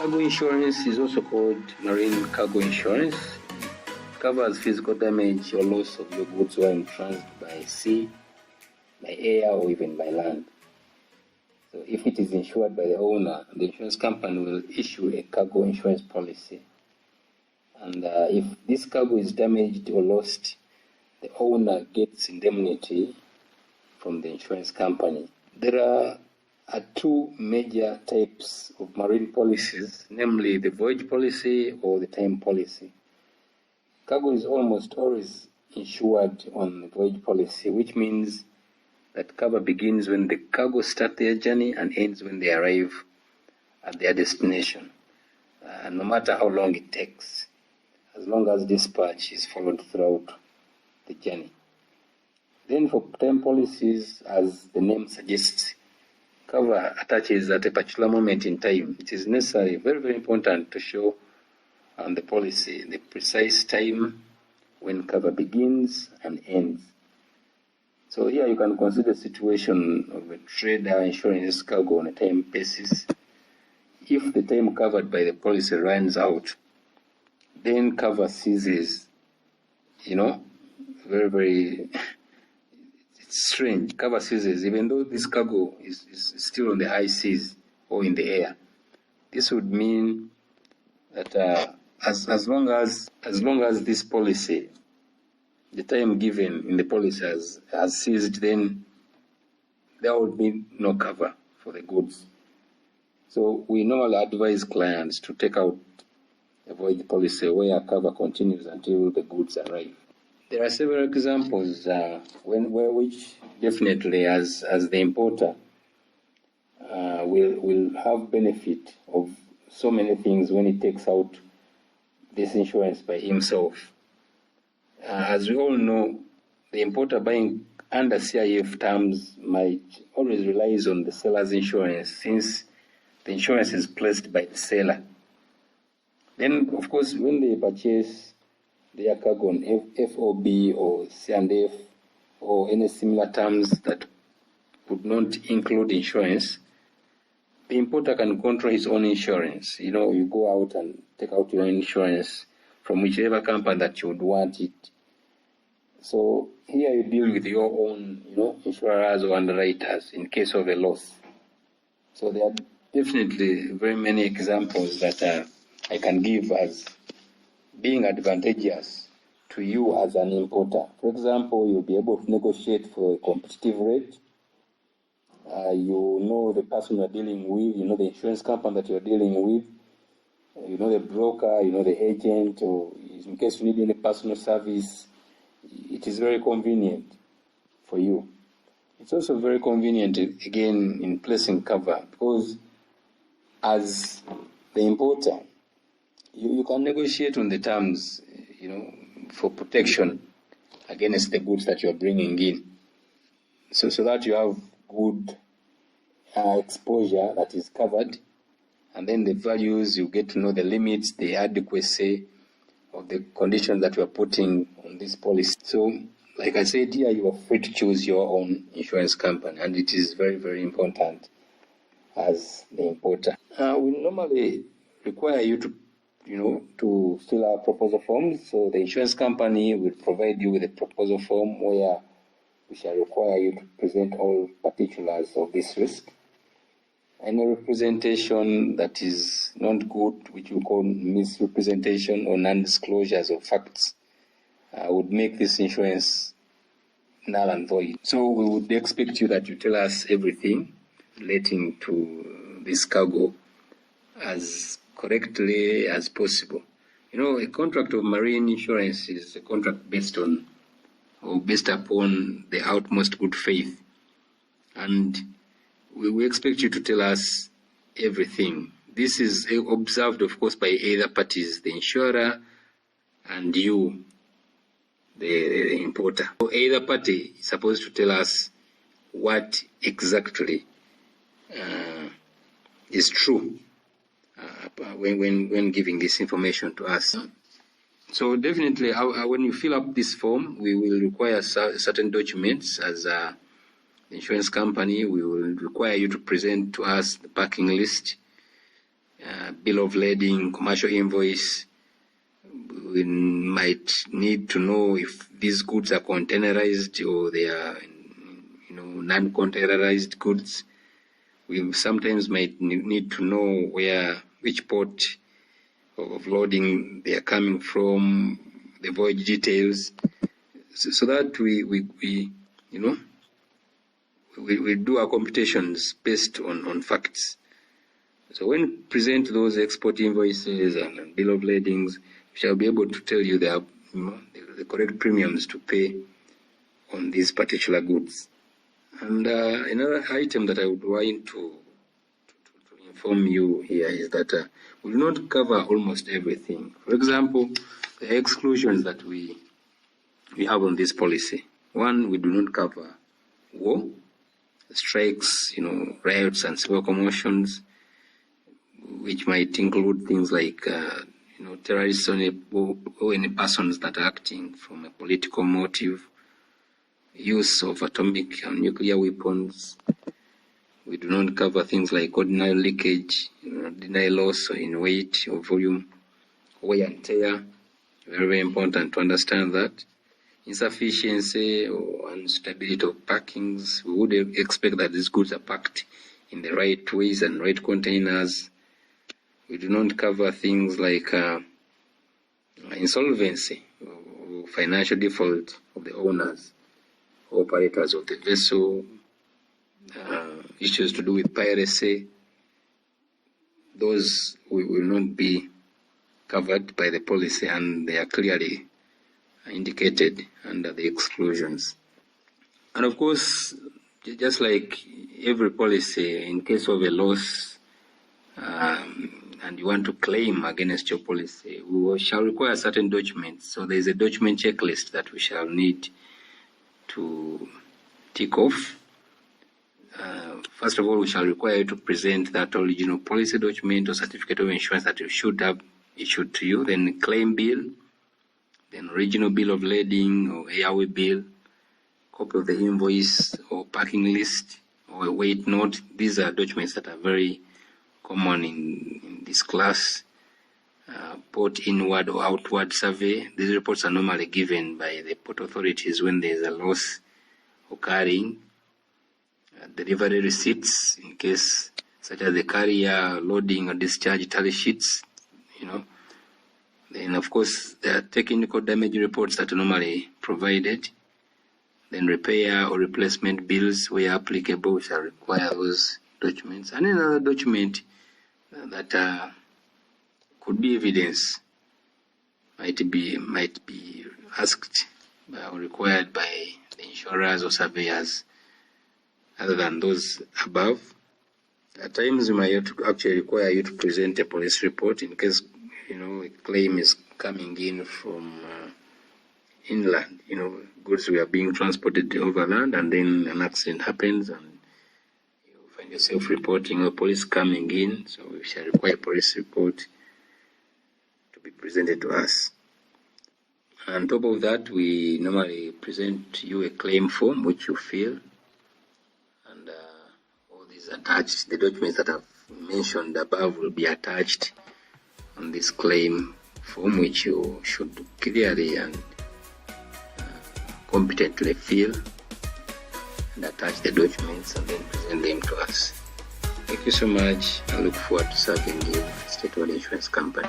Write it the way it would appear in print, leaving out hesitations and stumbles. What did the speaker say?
Cargo insurance is also called marine cargo insurance. It covers physical damage or loss of your goods while in transit by sea, by air, or even by land. So if it is insured by the owner, the insurance company will issue a cargo insurance policy. And if this cargo is damaged or lost, the owner gets indemnity from the insurance company. There are two major types of marine policies, namely the voyage policy or the time policy. Cargo is almost always insured on the voyage policy, which means that cover begins when the cargo start their journey and ends when they arrive at their destination, no matter how long it takes, as long as dispatch is followed throughout the journey. Then for time policies, as the name suggests, cover attaches at a particular moment in time. It is necessary, very, very important to show on the policy the precise time when cover begins and ends. So here you can consider the situation of a trader insuring his cargo on a time basis. If the time covered by the policy runs out, then cover ceases. Very, very it's strange. Cover ceases, even though this cargo is still on the high seas or in the air. This would mean that as long as this policy, the time given in the policy has ceased, then there would be no cover for the goods. So we normally advise clients to take out a voyage policy where cover continues until the goods arrive. There are several examples which definitely, as the importer, will have benefit of so many things when he takes out this insurance by himself. As we all know, the importer buying under CIF terms might always relies on the seller's insurance, since the insurance is placed by the seller. Then, of course, when they purchase their cargo on FOB or C&F or any similar terms that would not include insurance, the importer can control his own insurance. You go out and take out your own insurance from whichever company that you would want it. So here you deal with your own, insurers or underwriters in case of a loss. So there are definitely very many examples that I can give as being advantageous to you as an importer. For example, you'll be able to negotiate for a competitive rate. You know the person you're dealing with, you know the insurance company that you're dealing with, you know the broker, you know the agent, or in case you need any personal service, it is very convenient for you. It's also very convenient, again, in placing cover, because as the importer, you can negotiate on the terms, for protection against the goods that you're bringing in, so that you have good exposure that is covered, and then the values, you get to know the limits, the adequacy of the conditions that you are putting on this policy. So, like I said here, you are free to choose your own insurance company, and it is very, very important as the importer. We normally require you to fill out proposal forms. So the insurance company will provide you with a proposal form where we shall require you to present all particulars of this risk. Any representation that is not good, which we call misrepresentation or non-disclosures of facts, would make this insurance null and void. So we would expect you that you tell us everything relating to this cargo as correctly as possible. A contract of marine insurance is a contract based upon the utmost good faith. And we expect you to tell us everything. This is observed, of course, by either parties, the insurer and you, the importer. So either party is supposed to tell us what exactly is true when giving this information to us. So definitely, when you fill up this form, we will require certain documents. As the insurance company, we will require you to present to us the parking list, bill of lading, commercial invoice. We might need to know if these goods are containerized or they are, non-containerized goods. We sometimes might need to know which port of loading they are coming from, the voyage details, so that we do our computations based on facts. So when we present those export invoices and bill of ladings, we shall be able to tell you the correct premiums to pay on these particular goods. And another item that I would want to inform you here is that we do not cover almost everything. For example, the exclusions that we have on this policy. One, we do not cover war, strikes, riots and civil commotions, which might include things like terrorists or any persons that are acting from a political motive, use of atomic and nuclear weapons. We do not cover things like ordinary leakage, ordinary loss in weight or volume, wear and tear. Very, very important to understand that. Insufficiency or instability of packings. We would expect that these goods are packed in the right ways and right containers. We do not cover things like insolvency or financial default of the owners, operators of the vessel, issues to do with piracy. Those will not be covered by the policy, and they are clearly indicated under the exclusions. And of course, just like every policy, in case of a loss and you want to claim against your policy, we shall require certain documents. So there is a document checklist that we shall need to tick off. First of all, we shall require you to present that original policy document or certificate of insurance that you should have issued to you, then claim bill, then original bill of lading or airway bill, copy of the invoice or packing list or a weight note. These are documents that are very common in this class. Port inward or outward survey. These reports are normally given by the port authorities when there is a loss occurring. Delivery receipts, in case such as the carrier loading or discharge tally sheets, Then of course there are technical damage reports that are normally provided. Then repair or replacement bills, where applicable, shall require those documents. And another document that could be evidence might be asked or required by the insurers or surveyors, other than those above. At times we might actually require you to present a police report in case a claim is coming in from inland. Goods were being transported overland, and then an accident happens, and you find yourself reporting, or police coming in. So we shall require a police report to be presented to us. On top of that, we normally present you a claim form which you fill, and all these attached. The documents that I've mentioned above will be attached on this claim form, which you should clearly and competently fill and attach the documents and then present them to us. Thank you so much. I look forward to serving you, State Road Insurance Company.